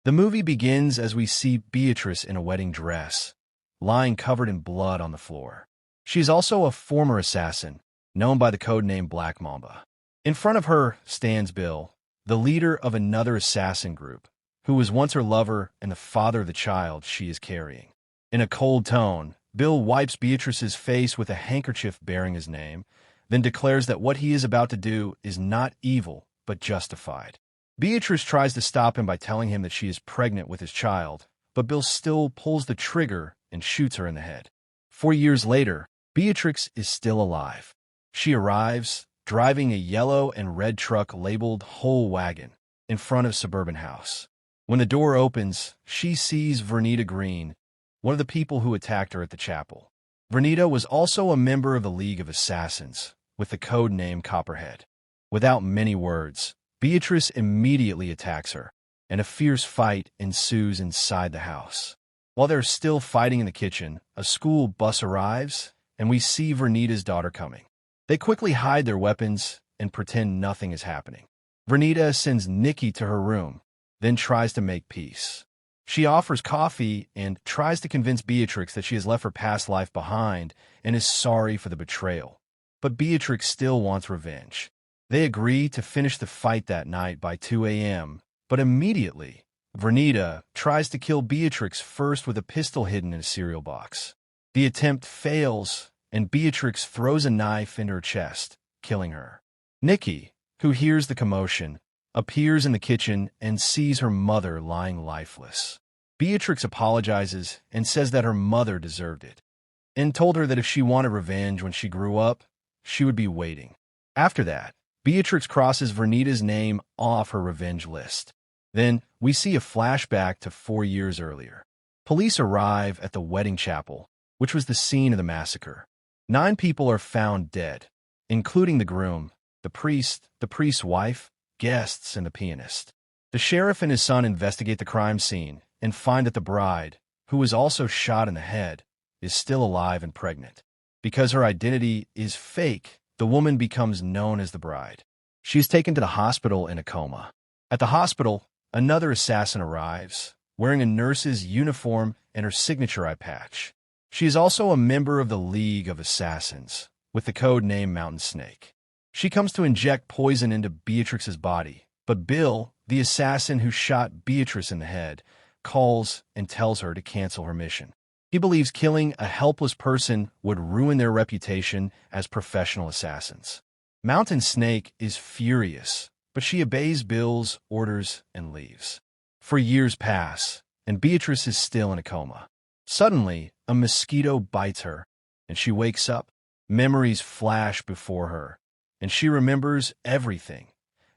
The movie begins as we see Beatrice in a wedding dress, lying covered in blood on the floor. She is also a former assassin, known by the code name Black Mamba. In front of her stands Bill, the leader of another assassin group, who was once her lover and the father of the child she is carrying. In a cold tone, Bill wipes Beatrice's face with a handkerchief bearing his name, then declares that what he is about to do is not evil, but justified. Beatrice tries to stop him by telling him that she is pregnant with his child, but Bill still pulls the trigger and shoots her in the head. 4 years later, Beatrix is still alive. She arrives, driving a yellow and red truck labeled Whole Wagon, in front of Suburban House. When the door opens, she sees Vernita Green, one of the people who attacked her at the chapel. Vernita was also a member of the League of Assassins, with the code name Copperhead. Without many words, Beatrice immediately attacks her, and a fierce fight ensues inside the house. While they're still fighting in the kitchen, a school bus arrives, and we see Vernita's daughter coming. They quickly hide their weapons and pretend nothing is happening. Vernita sends Nikki to her room, then tries to make peace. She offers coffee and tries to convince Beatrix that she has left her past life behind and is sorry for the betrayal. But Beatrix still wants revenge. They agree to finish the fight that night by 2 a.m., but immediately, Vernita tries to kill Beatrix first with a pistol hidden in a cereal box. The attempt fails, and Beatrix throws a knife into her chest, killing her. Nikki, who hears the commotion, appears in the kitchen and sees her mother lying lifeless. Beatrix apologizes and says that her mother deserved it, and told her that if she wanted revenge when she grew up, she would be waiting. After that, Beatrix crosses Vernita's name off her revenge list. Then, we see a flashback to 4 years earlier. Police arrive at the wedding chapel, which was the scene of the massacre. 9 people are found dead, including the groom, the priest's wife, guests, and the pianist. The sheriff and his son investigate the crime scene and find that the bride, who was also shot in the head, is still alive and pregnant. Because her identity is fake, the woman becomes known as the bride. She is taken to the hospital in a coma. At the hospital, another assassin arrives, wearing a nurse's uniform and her signature eye patch. She is also a member of the League of Assassins, with the code name Mountain Snake. She comes to inject poison into Beatrix's body, but Bill, the assassin who shot Beatrice in the head, calls and tells her to cancel her mission. He believes killing a helpless person would ruin their reputation as professional assassins. Mountain Snake is furious, but she obeys Bill's orders and leaves. 4 years pass, and Beatrice is still in a coma. Suddenly, a mosquito bites her, and she wakes up. Memories flash before her, and she remembers everything.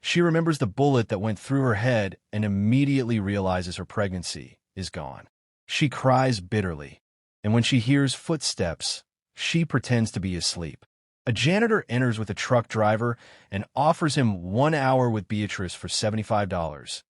She remembers the bullet that went through her head and immediately realizes her pregnancy is gone. She cries bitterly, and when she hears footsteps, she pretends to be asleep. A janitor enters with a truck driver and offers him 1 hour with Beatrice for $75,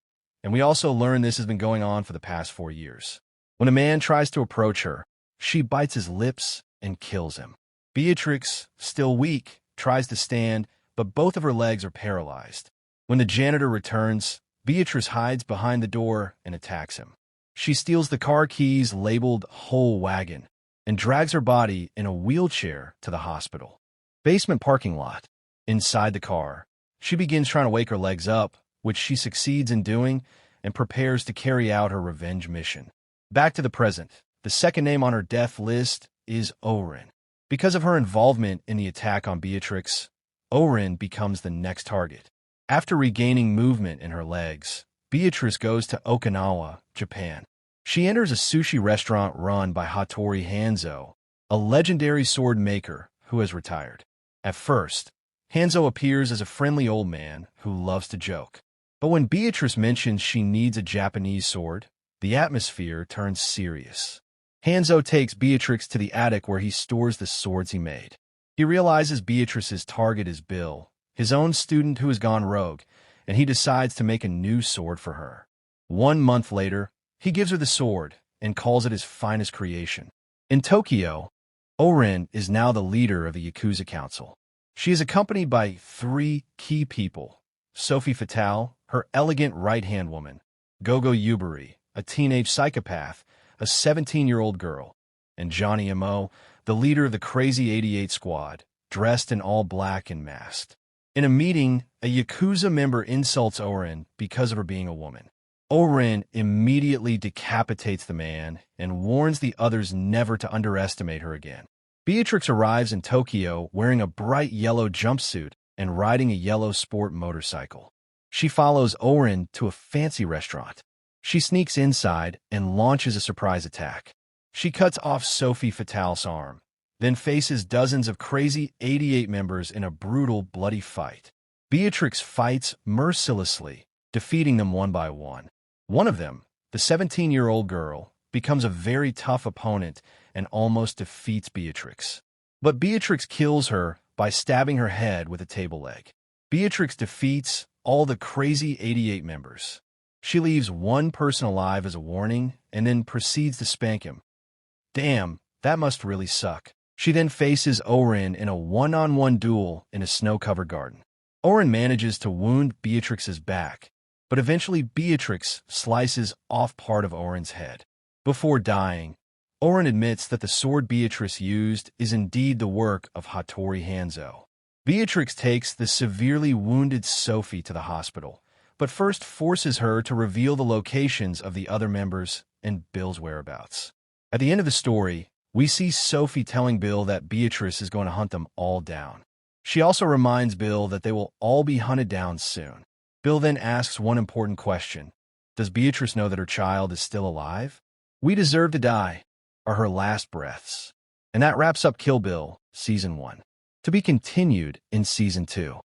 and we also learn this has been going on for the past 4 years. When a man tries to approach her, she bites his lips and kills him. Beatrix, still weak, tries to stand, but both of her legs are paralyzed. When the janitor returns, Beatrice hides behind the door and attacks him. She steals the car keys labeled Whole Wagon and drags her body in a wheelchair to the hospital. Basement parking lot. Inside the car, she begins trying to wake her legs up, which she succeeds in doing, and prepares to carry out her revenge mission. Back to the present. The second name on her death list is Oren. Because of her involvement in the attack on Beatrix, Oren becomes the next target. After regaining movement in her legs, Beatrice goes to Okinawa, Japan. She enters a sushi restaurant run by Hattori Hanzo, a legendary sword maker who has retired. At first, Hanzo appears as a friendly old man who loves to joke. But when Beatrice mentions she needs a Japanese sword, the atmosphere turns serious. Hanzo takes Beatrix to the attic where he stores the swords he made. He realizes Beatrice's target is Bill, his own student who has gone rogue, and he decides to make a new sword for her. 1 month later, he gives her the sword and calls it his finest creation. In Tokyo, Oren is now the leader of the Yakuza Council. She is accompanied by 3 key people: Sophie Fatale, her elegant right-hand woman; Gogo Yubari, a teenage psychopath, a 17-year-old girl, and Johnny M.O., the leader of the Crazy 88 Squad, dressed in all black and masked. In a meeting, a Yakuza member insults Orin because of her being a woman. Orin immediately decapitates the man and warns the others never to underestimate her again. Beatrix arrives in Tokyo wearing a bright yellow jumpsuit and riding a yellow sport motorcycle. She follows Orin to a fancy restaurant. She sneaks inside and launches a surprise attack. She cuts off Sophie Fatale's arm, then faces dozens of Crazy 88 members in a brutal, bloody fight. Beatrix fights mercilessly, defeating them one by one. One of them, the 17-year-old girl, becomes a very tough opponent and almost defeats Beatrix. But Beatrix kills her by stabbing her head with a table leg. Beatrix defeats all the Crazy 88 members. She leaves one person alive as a warning and then proceeds to spank him. Damn, that must really suck. She then faces Orin in a one-on-one duel in a snow-covered garden. Orin manages to wound Beatrix's back, but eventually Beatrix slices off part of Orin's head. Before dying, Orin admits that the sword Beatrix used is indeed the work of Hattori Hanzo. Beatrix takes the severely wounded Sophie to the hospital, but first forces her to reveal the locations of the other members and Bill's whereabouts. At the end of the story, we see Sophie telling Bill that Beatrix is going to hunt them all down. She also reminds Bill that they will all be hunted down soon. Bill then asks one important question. Does Beatrix know that her child is still alive? We Deserve to Die are her last breaths. And that wraps up Kill Bill Season 1. To be continued in Season 2.